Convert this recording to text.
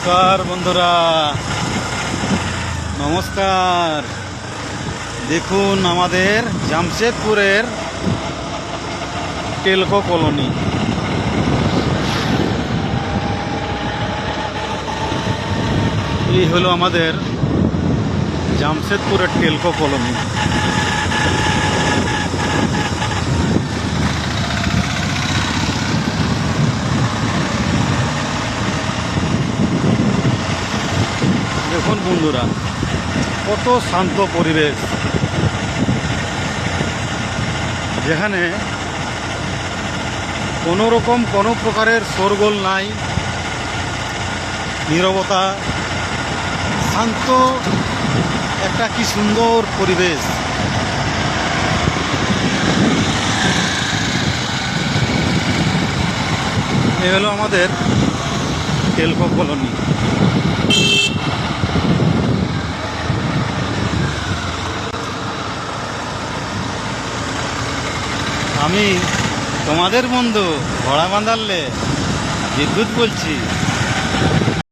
নমস্কার বন্ধুরা, নমস্কার। দেখুন আমাদের জামশেদপুরের টেলকো কলোনি। এই হলো আমাদের জামশেদপুরের টেলকো কলোনি। দেখুন বন্ধুরা, কত শান্ত পরিবেশ, যেখানে কোনো রকম কোনো প্রকারের শোরগোল নাই, নীরবতা, শান্ত একটা কি সুন্দর পরিবেশ। এ হলো আমাদের টেলকো কলোনি। আমি তোমাদের বন্ধু ঘোড়া বাঁধালে বিদ্যুৎ বলছি।